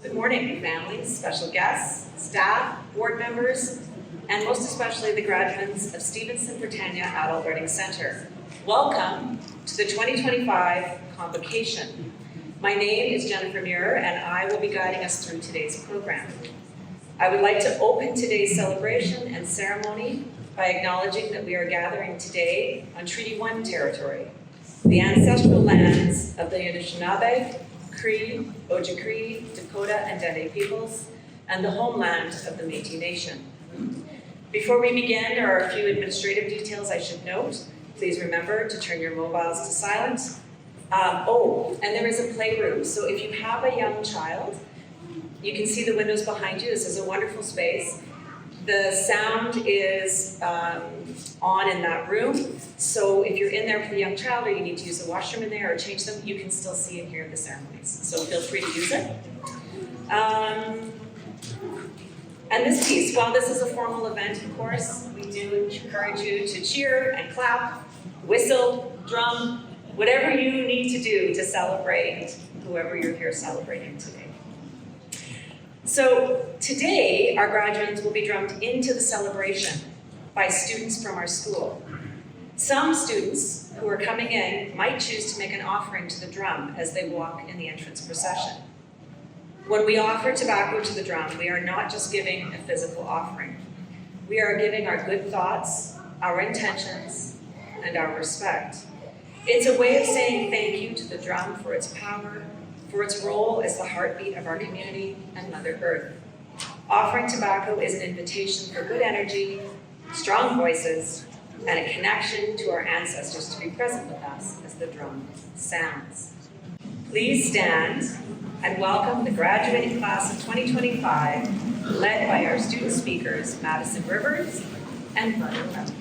Good morning, families, special guests, staff, board members, and most especially the graduates of Stevenson Britannia Adult Learning Center. Welcome to the 2025 convocation. My name is Jennifer Muir, and I will be guiding us through today's program. I would like to open today's celebration and ceremony by acknowledging that we are gathering today on Treaty 1 territory, the ancestral lands of the Anishinaabe, Cree, Ojibwe, Dakota, and Dene peoples, and the homeland of the Métis Nation. Before we begin, there are a few administrative details I should note. Please remember to turn your mobiles to silent. And there is a playroom, so if you have a young child, you can see the windows behind you. This is a wonderful space. The sound is on in that room, so if you're in there with a young child or you need to use the washroom in there or change them, you can still see and hear the ceremonies, so feel free to use it. And this piece, while this is a formal event, of course, we do encourage you to cheer and clap, whistle, drum, whatever you need to do to celebrate whoever you're here celebrating today. So today, our graduates will be drummed into the celebration by students from our school. Some students who are coming in might choose to make an offering to the drum as they walk in the entrance procession. When we offer tobacco to the drum, we are not just giving a physical offering. We are giving our good thoughts, our intentions, and our respect. It's a way of saying thank you to the drum for its power, for its role as the heartbeat of our community and Mother Earth. Offering tobacco is an invitation for good energy, strong voices, and a connection to our ancestors to be present with us as the drum sounds. Please stand and welcome the graduating class of 2025, led by our student speakers, Madison Rivers and Mother Earth.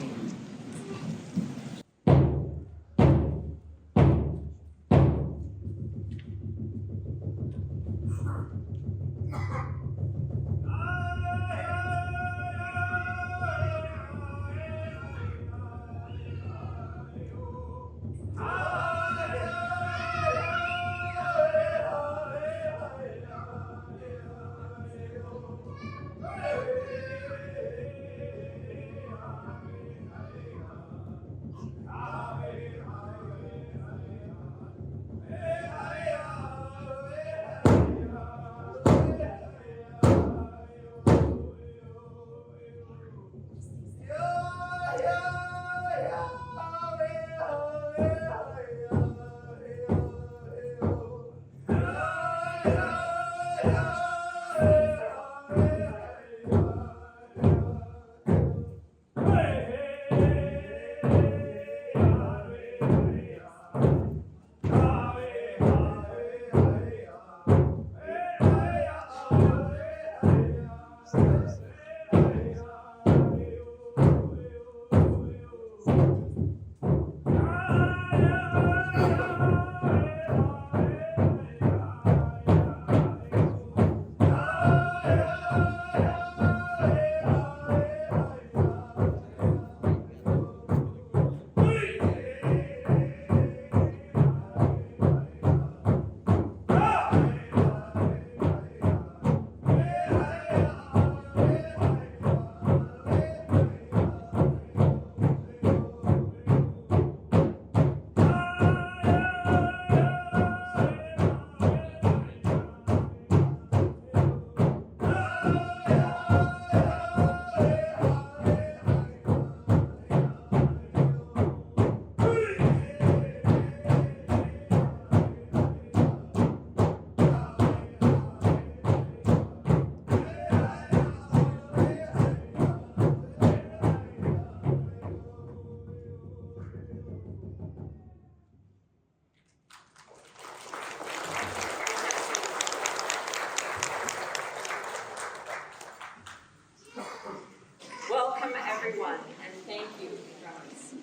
Everyone, and thank you, drummers.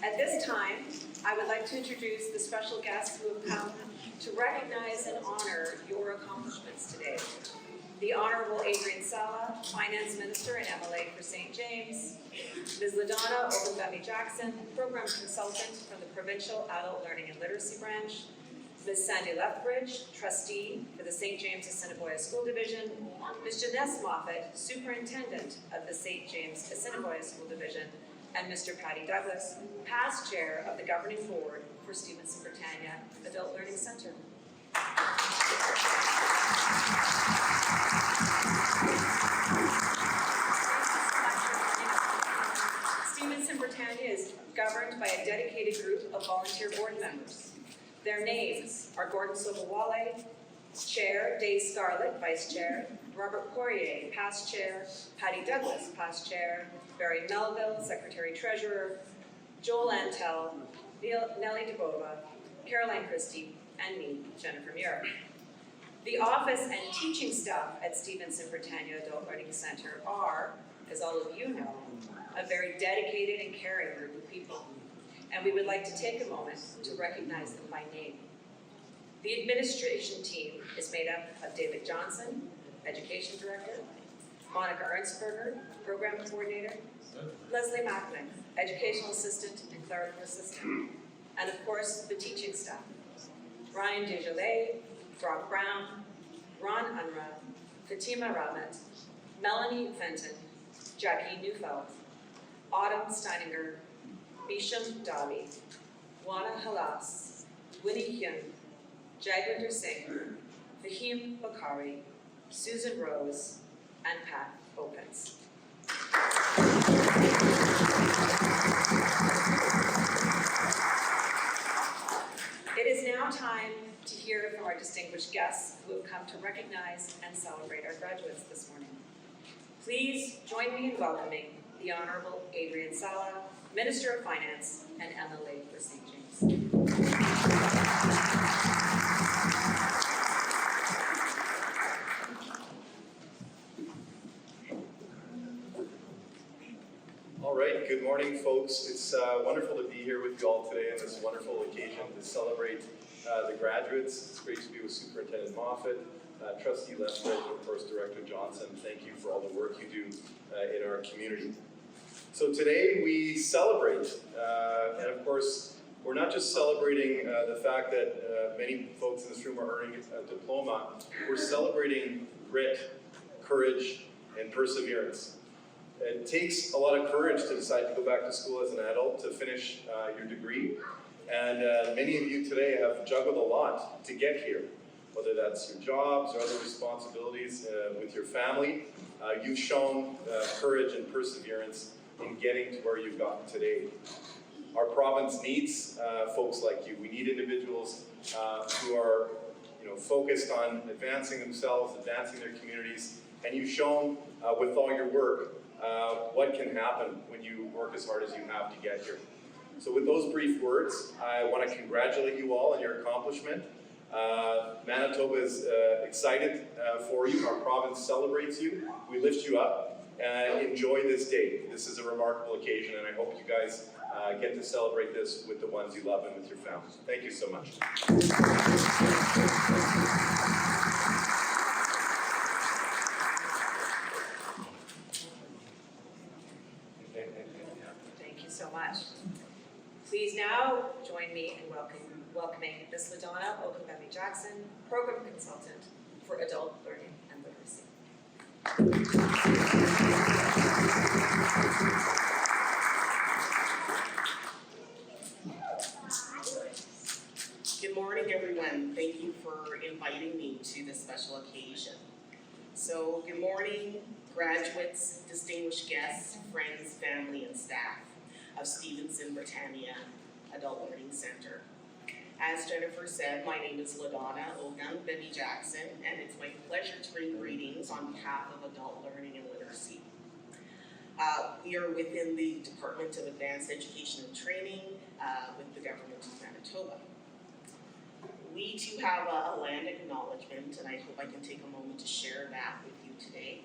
At this time, I would like to introduce the special guests who have come to recognize and honor your accomplishments today. The Honorable Adrian Sala, Finance Minister and MLA for St. James, Ms. LaDonna Obafemi Jackson, Program Consultant from the Provincial Adult Learning and Literacy Branch, Ms. Sandy Lethbridge, trustee for the St. James Assiniboia School Division, Ms. Janesse Moffat, superintendent of the St. James Assiniboia School Division, and Mr. Patty Douglas, past chair of the governing board for Stevenson Britannia Adult Learning Centre. Stevenson Britannia is governed by a dedicated group of volunteer board members. Their names are Gordon Sobowale, Chair, Dave Scarlett, Vice Chair, Robert Poirier, Past Chair, Patty Douglas, Past Chair, Barry Melville, Secretary Treasurer, Joel Antel, Nellie DeBova, Caroline Christie, and me, Jennifer Muir. The office and teaching staff at Stevenson Britannia Adult Learning Centre are, as all of you know, a very dedicated and caring group of people, and we would like to take a moment to recognize them by name. The administration team is made up of David Johnson, Education Director, Monica Ernstberger, Program Coordinator, Leslie Macklin, Educational Assistant and Clerical Assistant, and of course, the teaching staff. Ryan Desjardins, Brock Brown, Ron Unruh, Fatima Ramat, Melanie Fenton, Jackie Neufeld, Autumn Steininger, Bisham Davi, Wana Halas, Winnie Hyun, Jagwinder Singh, Fahim Bakari, Susan Rose, and Pat Opens. It is now time to hear from our distinguished guests who have come to recognize and celebrate our graduates this morning. Please join me in welcoming the Honorable Adrian Sala, Minister of Finance and MLA for St. James. All right, good morning, folks. It's wonderful to be here with you all today on this wonderful occasion to celebrate the graduates. It's great to be with Superintendent Moffat, Trustee Lethbridge, and of course Director Johnson. Thank you for all the work you do in our community. So today we celebrate, and of course we're not just celebrating the fact that many folks in this room are earning a diploma. We're celebrating grit, courage, and perseverance. It takes a lot of courage to decide to go back to school as an adult, to finish your degree. And many of you today have juggled a lot to get here, whether that's your jobs or other responsibilities with your family. You've shown courage and perseverance in getting to where you've gotten today. Our province needs folks like you. We need individuals who are focused on advancing themselves, advancing their communities, and you've shown with all your work what can happen when you work as hard as you have to get here. So with those brief words, I want to congratulate you all on your accomplishment. Manitoba is excited for you. Our province celebrates you. We lift you up. Enjoy this day. This is a remarkable occasion, and I hope you guys get to celebrate this with the ones you love and with your families. Thank you so much. Thank you so much. Please now join me in welcoming Ms. LaDonna Okunbemi-Jackson, Program Consultant for Adult Learning and Literacy. Good morning, everyone. Thank you for inviting me to this special occasion. So, good morning, graduates, distinguished guests, friends, family, and staff of Stevenson Britannia Adult Learning Centre. As Jennifer said, my name is LaDonna Okunbemi-Jackson, and it's my pleasure to bring greetings on behalf of Adult Learning and Literacy. We are within the Department of Advanced Education and Training with the Government of Manitoba. We too have a land acknowledgement, and I hope I can take a moment to share that with you today.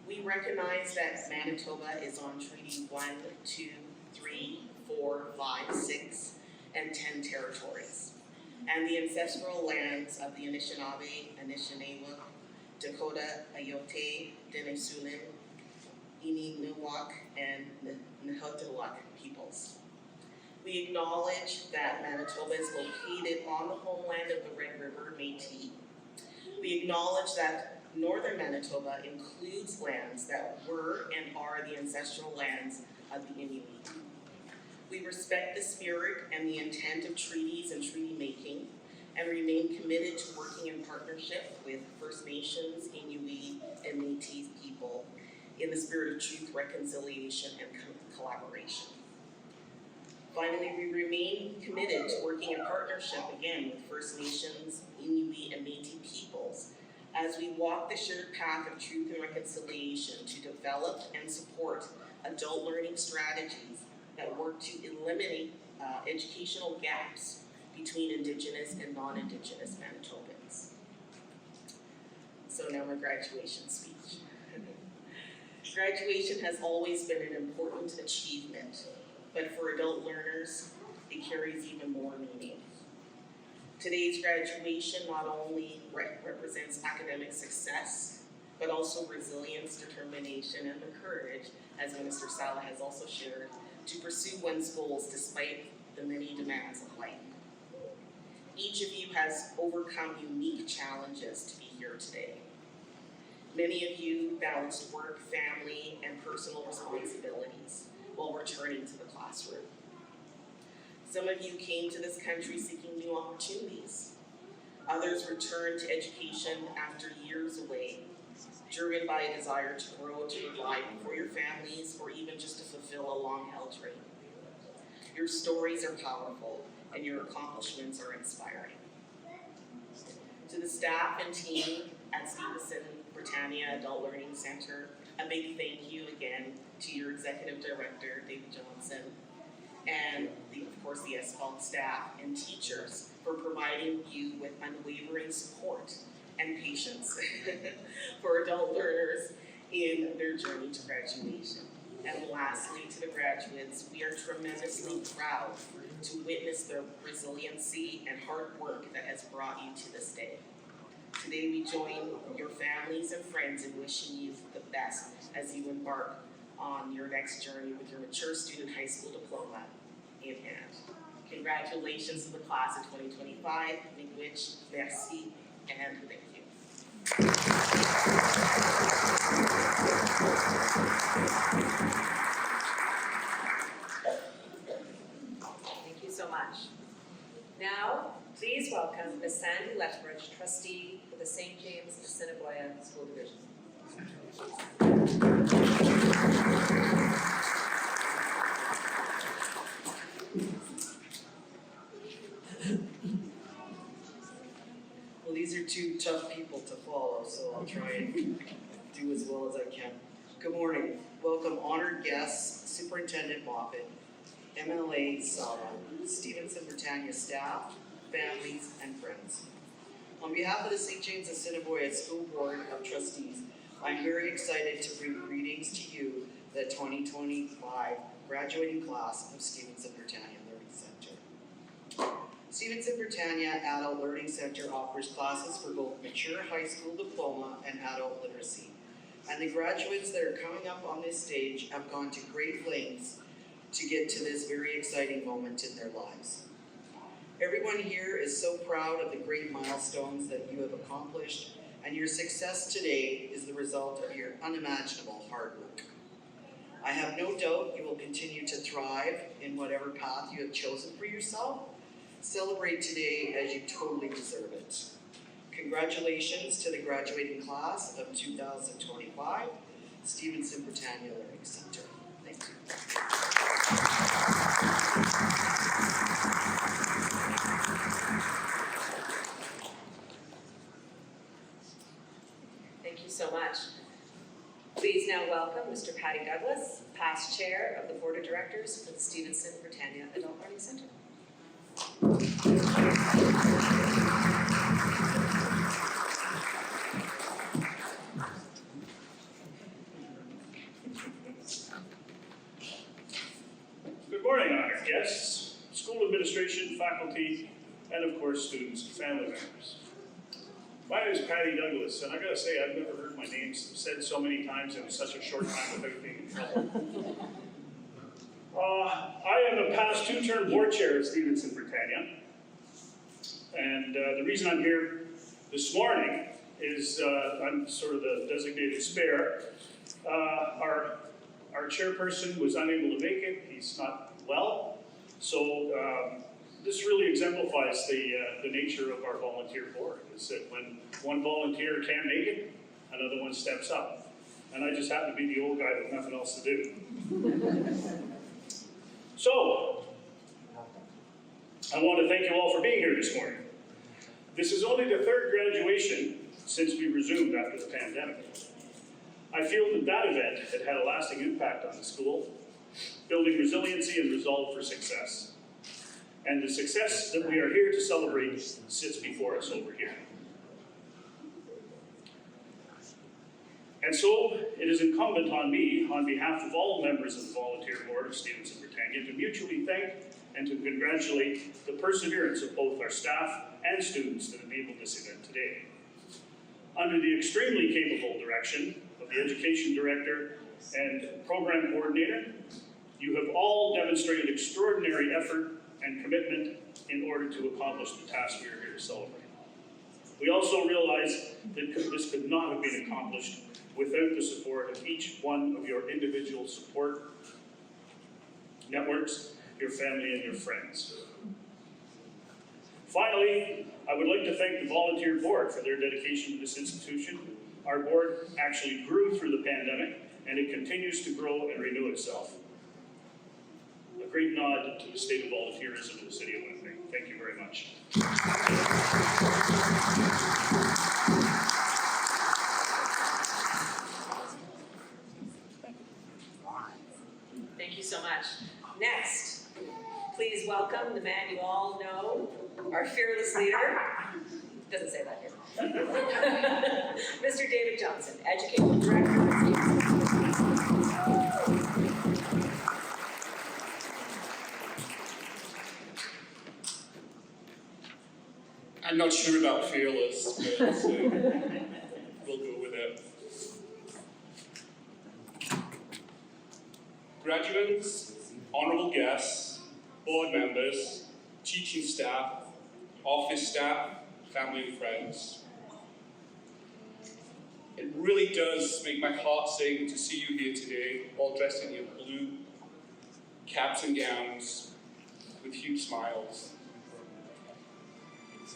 We recognize that Manitoba is on Treaty 1, 2, 3, 4, 5, 6, and 10 territories, and the ancestral lands of the Anishinaabe, Anishinaabe, Dakota, Ayote, Denisulin, Inuit, and Nahuatl peoples. We acknowledge that Manitoba is located on the homeland of the Red River Métis. We acknowledge that northern Manitoba includes lands that were and are the ancestral lands of the Inuit. We respect the spirit and the intent of treaties and treaty making, and remain committed to working in partnership with First Nations, Inuit, and Métis people in the spirit of truth, reconciliation, and collaboration. Finally, we remain committed to working in partnership again with First Nations, Inuit, and Métis peoples as we walk the shared path of truth and reconciliation to develop and support adult learning strategies that work to eliminate educational gaps between Indigenous and non-Indigenous Manitobans. So now my graduation speech. Graduation has always been an important achievement, but for adult learners, it carries even more meaning. Today's graduation not only represents academic success, but also resilience, determination, and the courage, as Minister Sala has also shared, to pursue one's goals despite the many demands of life. Each of you has overcome unique challenges to be here today. Many of you balanced work, family, and personal responsibilities while returning to the classroom. Some of you came to this country seeking new opportunities. Others returned to education after years away, driven by a desire to grow, to provide for your families, or even just to fulfill a long-held dream. Your stories are powerful, and your accomplishments are inspiring. To the staff and team at Stevenson Britannia Adult Learning Center, a big thank you again to your Executive Director, David Johnson, and of course the Sbalc staff and teachers for providing you with unwavering support and patience for adult learners in their journey to graduation. And lastly, to the graduates, we are tremendously proud to witness the resiliency and hard work that has brought you to this day. Today we join your families and friends in wishing you the best as you embark on your next journey with your mature student high school diploma in hand. Congratulations to the class of 2025, miigwech, merci, and thank you. Thank you so much. Now, please welcome Ms. Sandy Lethbridge, trustee for the St. James Assiniboia School Division. Well, these are two tough people to follow, so I'll try and do as well as I can. Good morning. Welcome honored guests, Superintendent Moffat, MLA Sala, Stevenson Britannia staff, families, and friends. On behalf of the St. James Assiniboia School Board of Trustees, I'm very excited to bring greetings to you, the 2025 graduating class of Stevenson Britannia Learning Center. Stevenson Britannia Adult Learning Center offers classes for both mature high school diploma and adult literacy. And the graduates that are coming up on this stage have gone to great lengths to get to this very exciting moment in their lives. Everyone here is so proud of the great milestones that you have accomplished, and your success today is the result of your unimaginable hard work. I have no doubt you will continue to thrive in whatever path you have chosen for yourself. Celebrate today as you totally deserve it. Congratulations to the graduating class of 2025, Stevenson Britannia Learning Center. Thank you. Thank you so much. Please now welcome Mr. Patty Douglas, past chair of the Board of Directors for the Stevenson Britannia Adult Learning Center. Good morning, honored guests, school administration, faculty, and of course students and family members. My name is Patty Douglas, and I gotta say, I've never heard my name said so many times in such a short time without being in trouble. I am a past two-term board chair of Stevenson Britannia. And the reason I'm here this morning is I'm sort of the designated spare. Our chairperson was unable to make it. He's not well. So this really exemplifies the nature of our volunteer board, is that when one volunteer can't make it, another one steps up. And I just happen to be the old guy with nothing else to do. So, I want to thank you all for being here this morning. This is only the third graduation since we resumed after the pandemic. I feel that event had a lasting impact on the school, building resiliency and resolve for success. And the success that we are here to celebrate sits before us over here. And so, it is incumbent on me, on behalf of all members of the Volunteer Board of Stevenson Britannia, to mutually thank and to congratulate the perseverance of both our staff and students that enabled this event today. Under the extremely capable direction of the Education Director and Program Coordinator, you have all demonstrated extraordinary effort and commitment in order to accomplish the task we are here to celebrate. We also realize that this could not have been accomplished without the support of each one of your individual support networks, your family, and your friends. Finally, I would like to thank the Volunteer Board for their dedication to this institution. Our board actually grew through the pandemic, and it continues to grow and renew itself. A great nod to the state of volunteerism in the city of Winnipeg. Thank you very much. Thank you so much. Next, please welcome the man you all know, our fearless leader. Doesn't say that here. Mr. David Johnson, Education Director of Stevenson. I'm not sure about fearless, but we'll go with it. Graduates, honourable guests, board members, teaching staff, office staff, family and friends. It really does make my heart sing to see you here today, all dressed in your blue caps and gowns with huge smiles.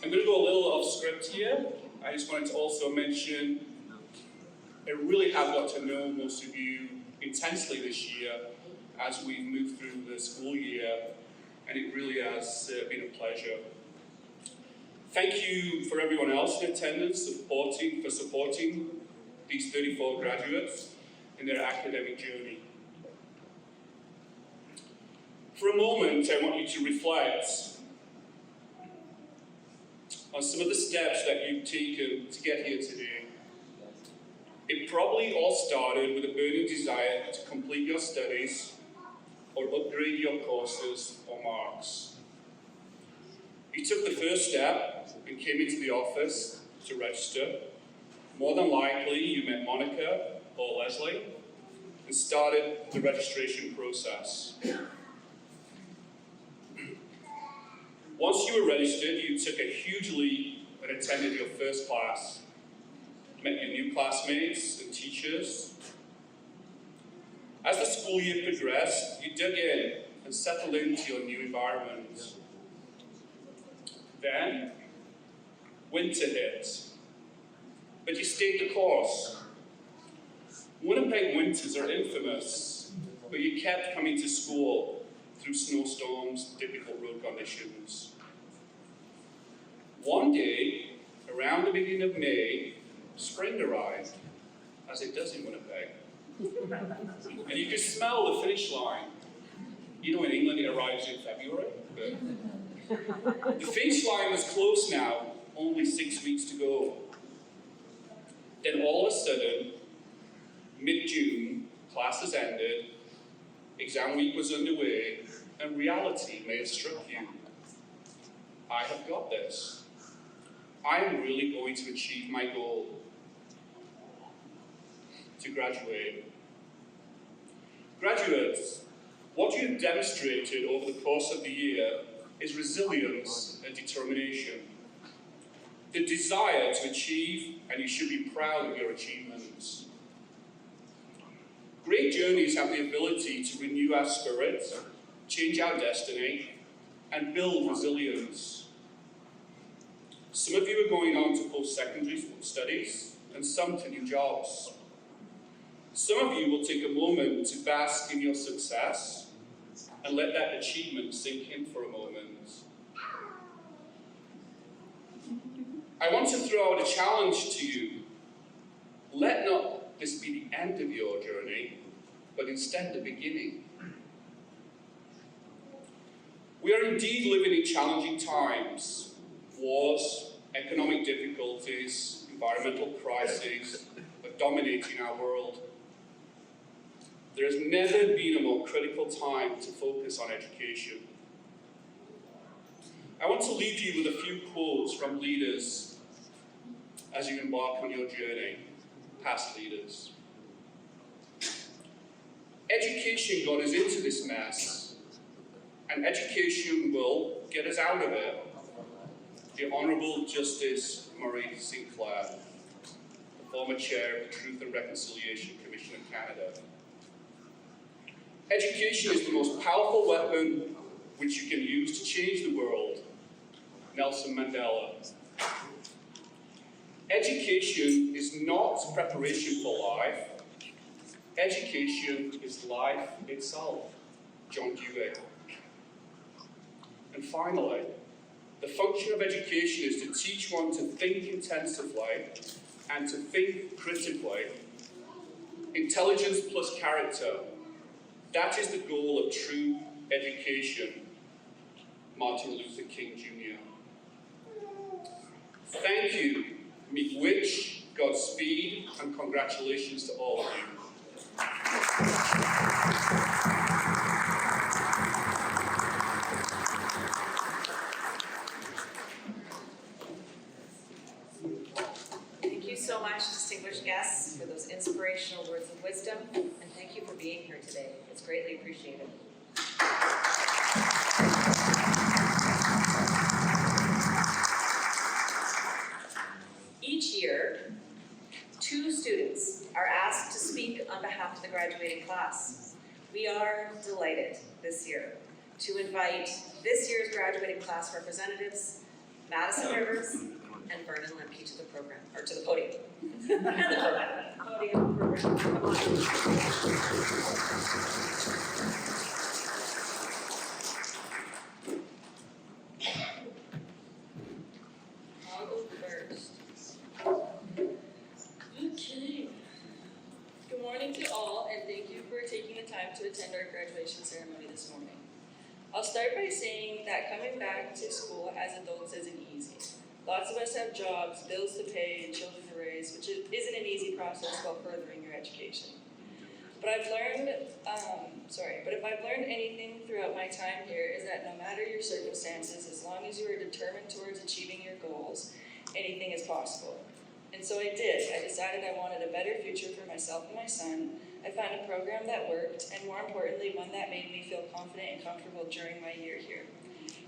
I'm going to go a little off script here. I just wanted to also mention I really have got to know most of you intensely this year as we've moved through the school year, and it really has been a pleasure. Thank you for everyone else in attendance for supporting these 34 graduates in their academic journey. For a moment, I want you to reflect on some of the steps that you've taken to get here today. It probably all started with a burning desire to complete your studies or upgrade your courses or marks. You took the first step and came into the office to register. More than likely, you met Monica or Leslie and started the registration process. Once you were registered, you took a huge leap and attended your first class. Met your new classmates and teachers. As the school year progressed, you dug in and settled into your new environment. Then, winter hit, but you stayed the course. Winnipeg winters are infamous, but you kept coming to school through snowstorms, difficult road conditions. One day, around the beginning of May, spring arrived, as it does in Winnipeg. And you could smell the finish line. You know, in England it arrives in February, but the finish line was close now, only 6 weeks to go. Then all of a sudden, mid-June, classes ended, exam week was underway, and reality may have struck you. I have got this. I am really going to achieve my goal, to graduate. Graduates, What you have demonstrated over the course of the year is resilience and determination. The desire to achieve, and you should be proud of your achievements. Great journeys have the ability to renew our spirit, change our destiny, and build resilience. Some of you are going on to post-secondary studies, and some to new jobs. Some of you will take a moment to bask in your success and let that achievement sink in for a moment. I want to throw out a challenge to you. Let not this be the end of your journey, but instead the beginning. We are indeed living in challenging times. Wars, economic difficulties, environmental crises are dominating our world. There has never been a more critical time to focus on education. I want to leave you with a few quotes from leaders as you embark on your journey, past leaders. Education got us into this mess, and education will get us out of it. The Honourable Justice Murray Sinclair, the former chair of the Truth and Reconciliation Commission of Canada. Education is the most powerful weapon which you can use to change the world. Nelson Mandela. Education is not preparation for life. Education is life itself. John Dewey. And finally, the function of education is to teach one to think intensively and to think critically. Intelligence plus character. That is the goal of true education. Martin Luther King Jr. Thank you. Miigwech, Godspeed, and congratulations to all of you. Thank you so much, distinguished guests, for those inspirational words of wisdom, and thank you for being here today. It's greatly appreciated. Each year, 2 students are asked to speak on behalf of the graduating class. We are delighted this year to invite this year's graduating class representatives, Madison Rivers and Vernon Lemke, to the program, or to the podium. And the program. Podium, program, come on. I'll go first. Okay. Good morning to all, and thank you for taking the time to attend our graduation ceremony this morning. I'll start by saying that coming back to school as adults isn't easy. Lots of us have jobs, bills to pay, and children to raise, which isn't an easy process while furthering your education. But if I've learned anything throughout my time here is that no matter your circumstances, as long as you are determined towards achieving your goals, anything is possible. And so I did. I decided I wanted a better future for myself and my son. I found a program that worked, and more importantly, one that made me feel confident and comfortable during my year here.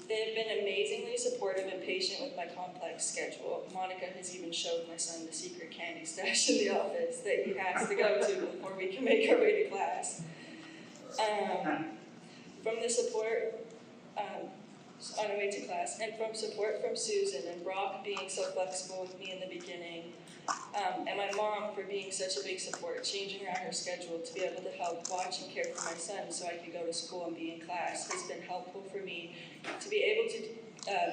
They have been amazingly supportive and patient with my complex schedule. Monica has even showed my son the secret candy stash in the office that he has to go to before we can make our way to class. From the support on our way to class, and from support from Susan and Brock being so flexible with me in the beginning, and my mom for being such a big support, changing around her schedule to be able to help watch and care for my son so I could go to school and be in class has been helpful for me to be able to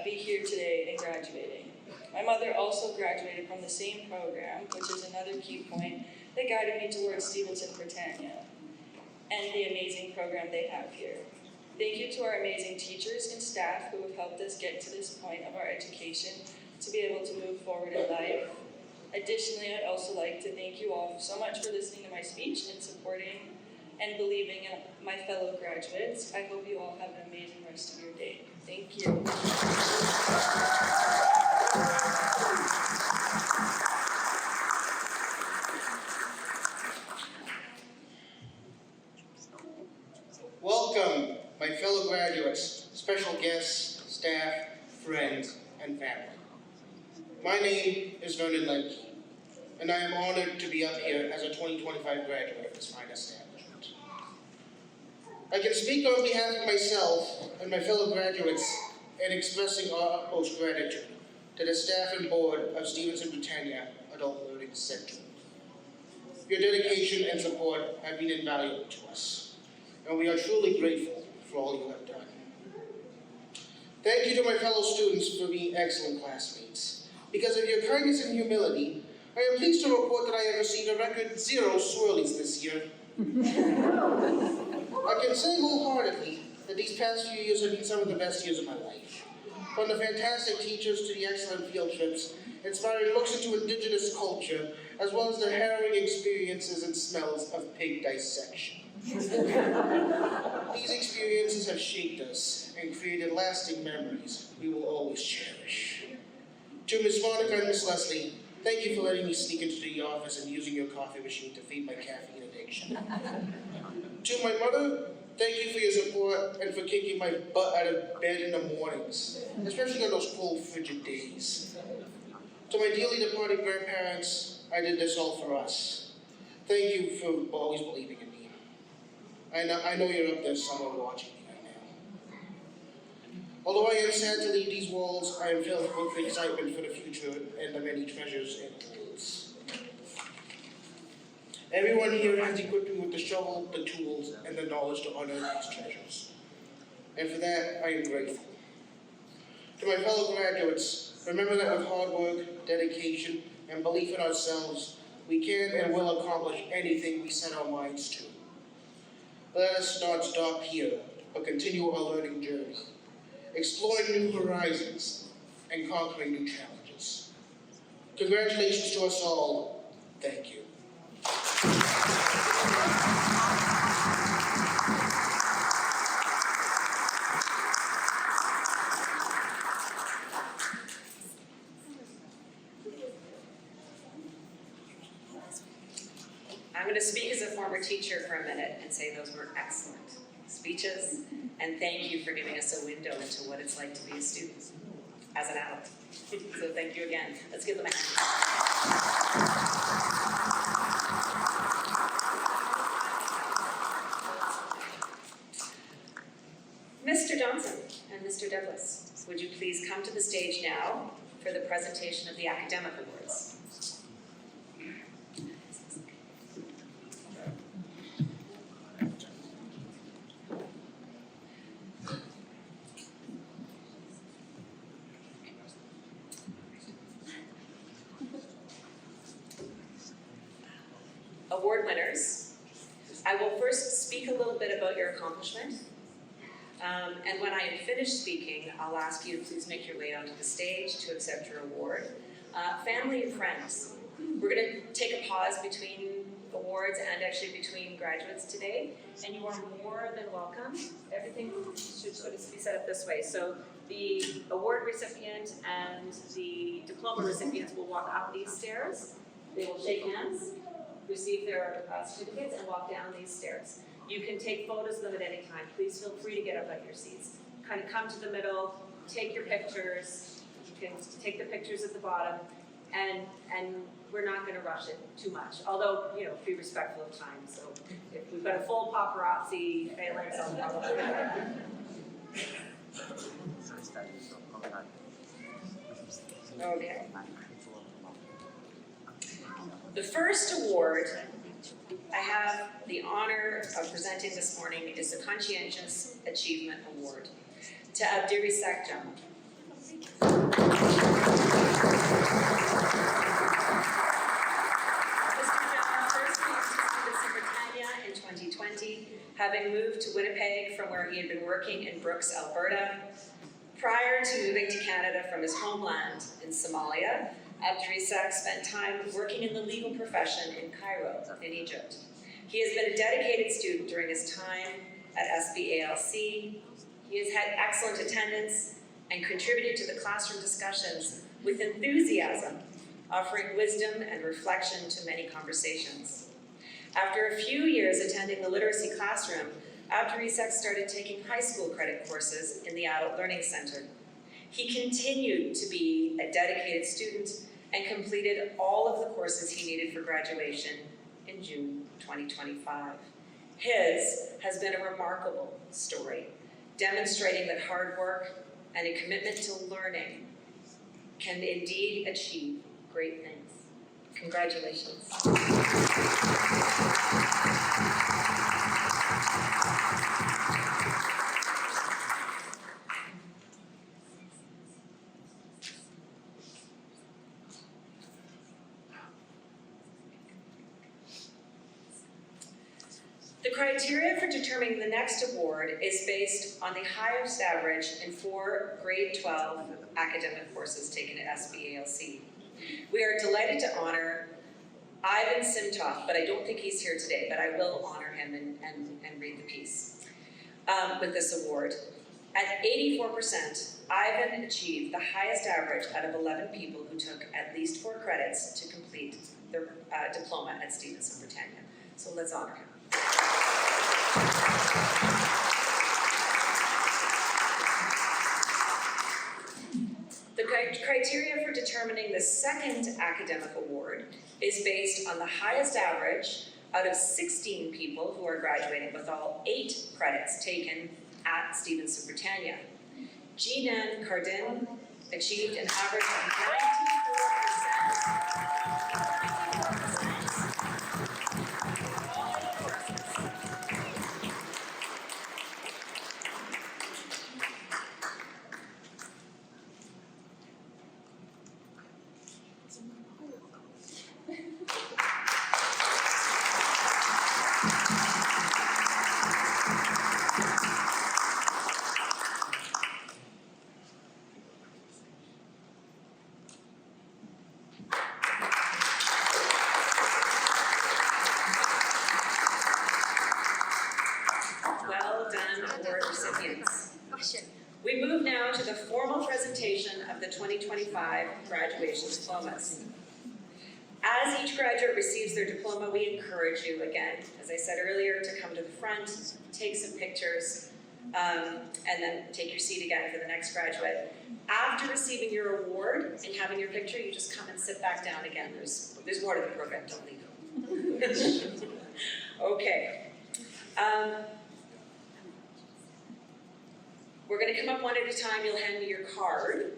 be here today and graduating. My mother also graduated from the same program, which is another key point that guided me towards Stevenson Britannia and the amazing program they have here. Thank you to our amazing teachers and staff who have helped us get to this point of our education to be able to move forward in life. Additionally, I'd also like to thank you all so much for listening to my speech and supporting and believing in my fellow graduates. I hope you all have an amazing rest of your day. Thank you. Welcome my fellow graduates, special guests, staff, friends, and family. My name is Vernon Lemke, and I am honored to be up here as a 2025 graduate of this fine establishment. I can speak on behalf of myself and my fellow graduates in expressing our utmost gratitude to the staff and board of Stevenson Britannia Adult Learning Center. Your dedication and support have been invaluable to us, and we are truly grateful for all you have done. Thank you to my fellow students for being excellent classmates. Because of your kindness and humility, I am pleased to report that I have received a record 0 swirlies this year. I can say wholeheartedly that these past few years have been some of the best years of my life. From the fantastic teachers to the excellent field trips, inspiring looks into indigenous culture, as well as the harrowing experiences and smells of pig dissection. These experiences have shaped us and created lasting memories we will always cherish. To Ms. Monica and Ms. Leslie, thank you for letting me sneak into the office and using your coffee machine to feed my caffeine addiction. To my mother, thank you for your support and for kicking my butt out of bed in the mornings, especially on those cold, frigid days. To my dearly departed grandparents, I did this all for us. Thank you for always believing in me. I know you're up there somewhere watching me right now. Although I am sad to leave these walls, I am filled with excitement for the future and the many treasures it holds. Everyone here has equipped me with the shovel, the tools, and the knowledge to honor these treasures. And for that, I am grateful. To my fellow graduates, remember that with hard work, dedication, and belief in ourselves, we can and will accomplish anything we set our minds to. Let us not stop here, but continue our learning journey, exploring new horizons, and conquering new challenges. Congratulations to us all. Thank you. I'm going to speak as a former teacher for a minute and say those were excellent speeches, and thank you for giving us a window into what it's like to be a student as an adult. So thank you again. Let's give them a hand. Mr. Johnson and Mr. Douglas, would you please come to the stage now for the presentation of the academic awards? Award winners, I will first speak a little bit about your accomplishment. And when I am finished speaking, I'll ask you to please make your way onto the stage to accept your award. Family and friends, we're going to take a pause between awards and actually between graduates today, and you are more than welcome. Everything should sort of be set up this way. So the award recipient and the diploma recipients will walk up these stairs. They will shake hands, receive their certificates, and walk down these stairs. You can take photos of them at any time. Please feel free to get up out of your seats. Kind of come to the middle, take your pictures. You can take the pictures at the bottom, and we're not going to rush it too much. Although, you know, be respectful of time. So if we've got a full paparazzi phalanx on the Okay. The first award I have the honor of presenting this morning is the Conscientious Achievement Award to Abdiri Sekjam. Mr. Jam first came to Stevenson Britannia in 2020, having moved to Winnipeg from where he had been working in Brooks, Alberta. Prior to moving to Canada from his homeland in Somalia, Abdirisak spent time working in the legal profession in Cairo, in Egypt. He has been a dedicated student during his time at Sbalc. He has had excellent attendance and contributed to the classroom discussions with enthusiasm, offering wisdom and reflection to many conversations. After a few years attending the literacy classroom, After ESEC started taking high school credit courses in the Adult Learning Center. He continued to be a dedicated student and completed all of the courses he needed for graduation in June 2025. His has been a remarkable story, demonstrating that hard work and a commitment to learning can indeed achieve great things. Congratulations. The criteria for determining the next award is based on the highest average in 4 grade 12 academic courses taken at SBALC. We are delighted to honor Ivan Simtoff, but I don't think he's here today, but I will honor him and read the piece with this award. At 84%, Ivan achieved the highest average out of 11 people who took at least 4 credits to complete their diploma at Stevenson Britannia. So let's honor him. The criteria for determining the second academic award is based on the highest average out of 16 people who are graduating with all 8 credits taken at Stevenson Britannia. Jean-Anne Cardin achieved an average of 94%. Well done, award recipients. We move now to the formal presentation of the 2025 graduation diplomas. As each graduate receives their diploma, we encourage you again, as I said earlier, to come to the front, take some pictures, and then take your seat again for the next graduate. After receiving your award and having your picture, you just come and sit back down again. There's more to the program, don't leave. Okay. We're going to come up one at a time. You'll hand me your card.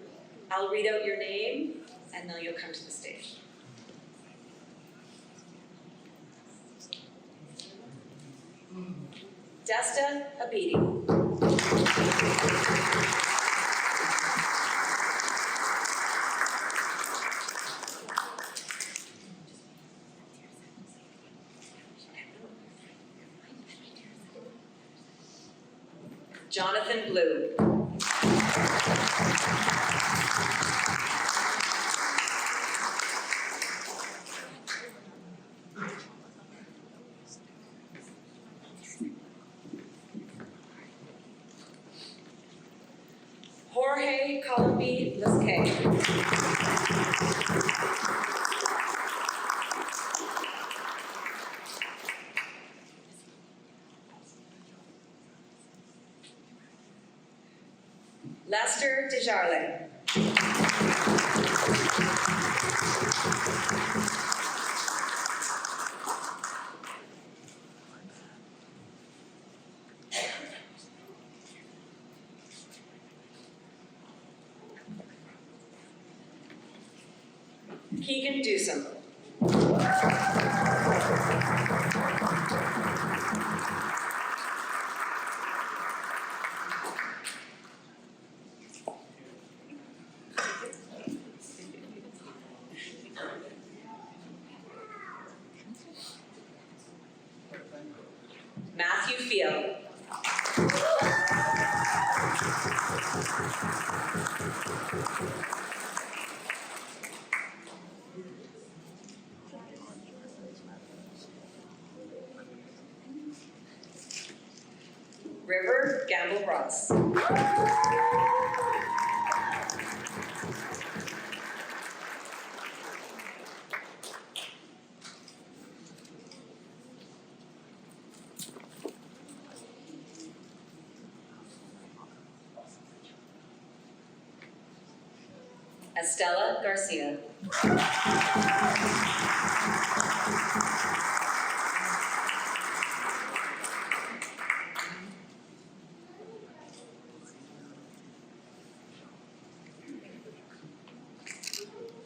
I'll read out your name, and then you'll come to the stage. Desta Abidi. Jonathan Blue. Jorge Colombi Liscay. Lester Desjardins. Keegan Dewsum. Matthew Field. River Gamble Ross. Estella Garcia.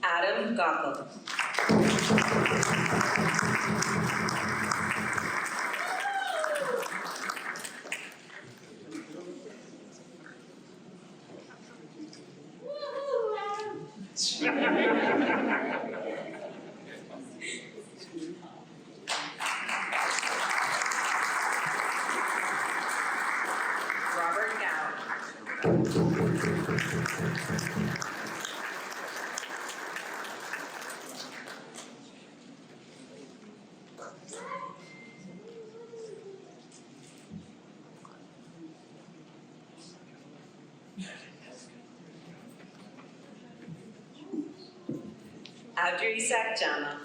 Adam Gockel. Robert Gow. Abdurisak Jama.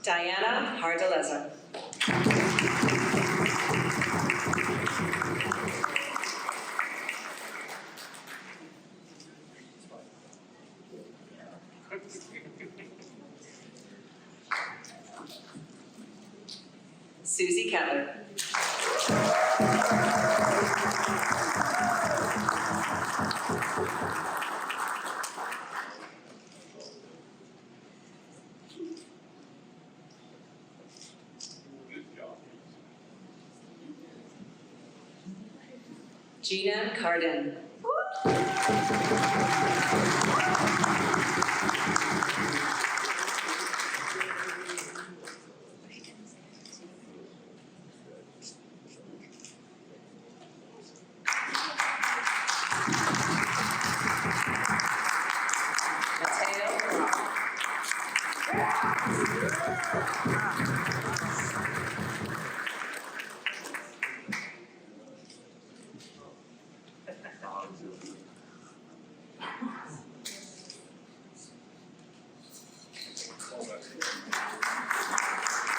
Diana Hardaleza. Susie Kettler. Gina Cardin. Mateo Brock.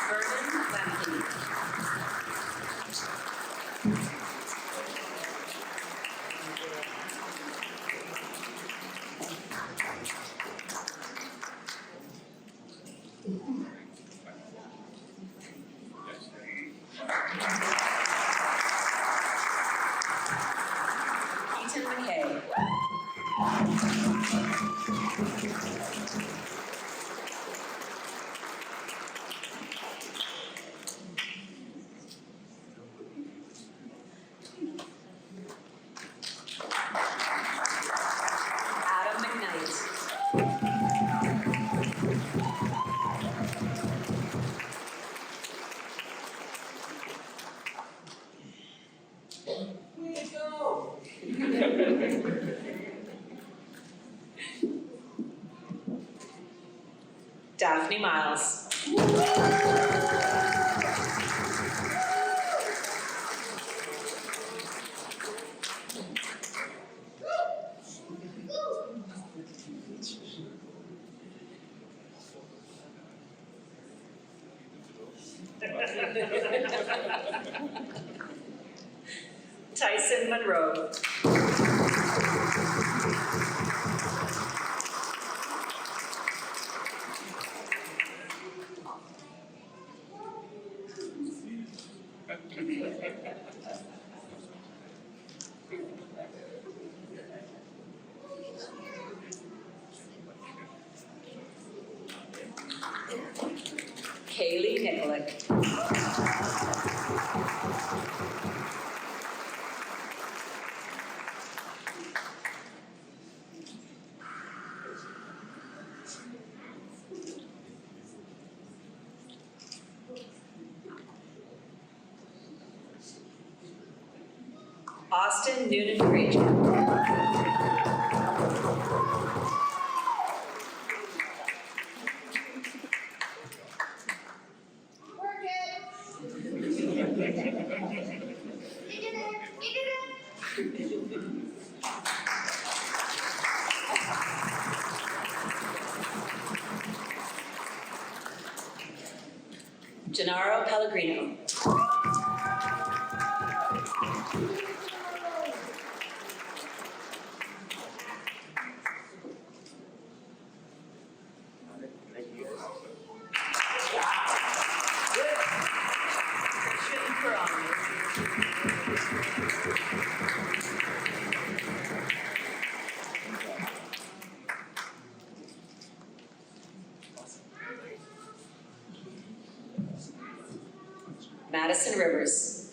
Vernon Lemke. Keaton McKay. Adam McKnight. Daphne Miles. Tyson Monroe. Kaylee Nikolic. Austin Noonan Frazier. Gennaro Pellegrino. Madison Rivers.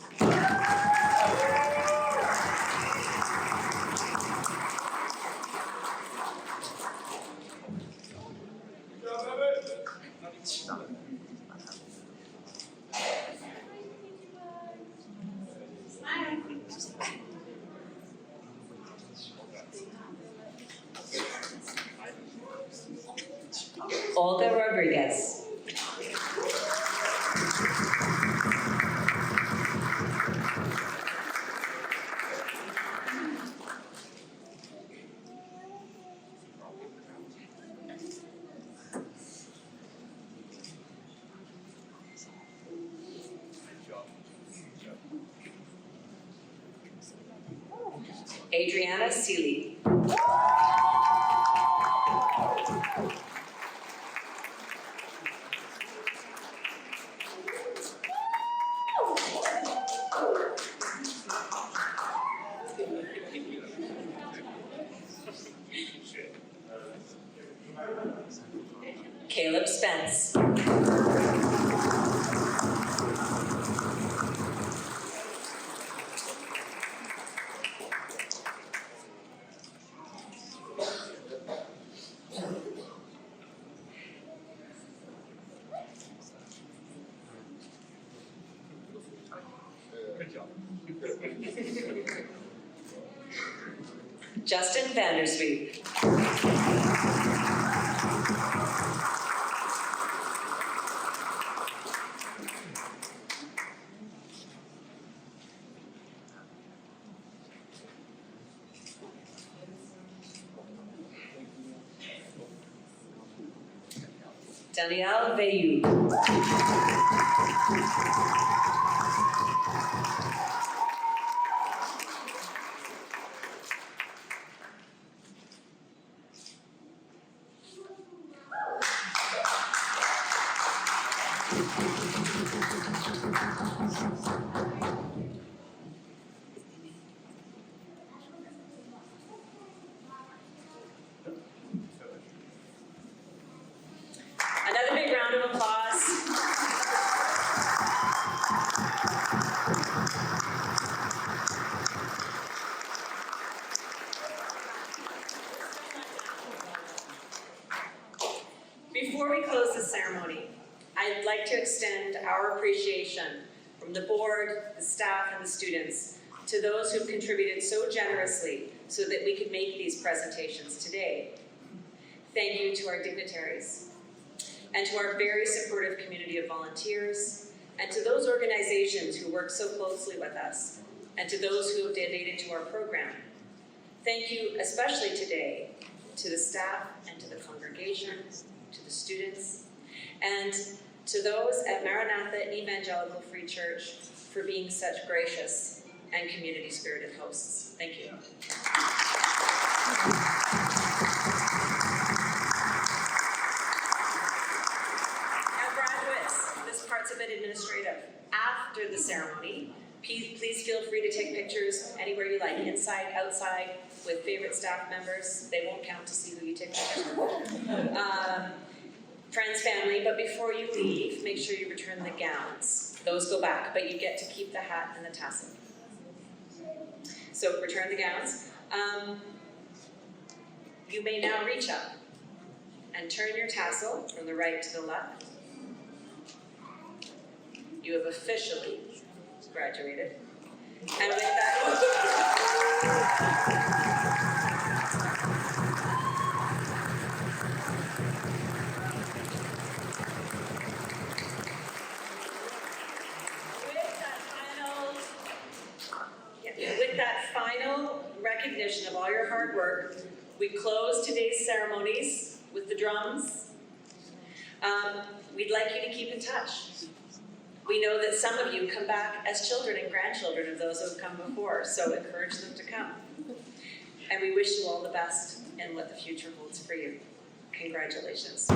Olga Rodriguez. Adriana Seeley. Caleb Spence. Justin Vandersweep. Danielle Veilleux. Another big round of applause. Before we close the ceremony, I'd like to extend our appreciation from the board, the staff, and the students to those who've contributed so generously so that we could make these presentations today. Thank you to our dignitaries, and to our very supportive community of volunteers, and to those organizations who work so closely with us, and to those who have donated to our program. Thank you especially today to the staff and to the congregation, to the students, and to those at Maranatha Evangelical Free Church for being such gracious and community-spirited hosts. Thank you. Our graduates, this part's a bit administrative. After the ceremony, please feel free to take pictures anywhere you like, inside, outside, with favorite staff members. They won't count to see who you take pictures with. Friends, family, but before you leave, make sure you return the gowns. Those go back, but you get to keep the hat and the tassel. So return the gowns. You may now reach up and turn your tassel from the right to the left. You have officially graduated. And with that final recognition of all your hard work, we close today's ceremonies with the drums. We'd like you to keep in touch. We know that some of you come back as children and grandchildren of those who have come before, so encourage them to come. And we wish you all the best in what the future holds for you. Congratulations.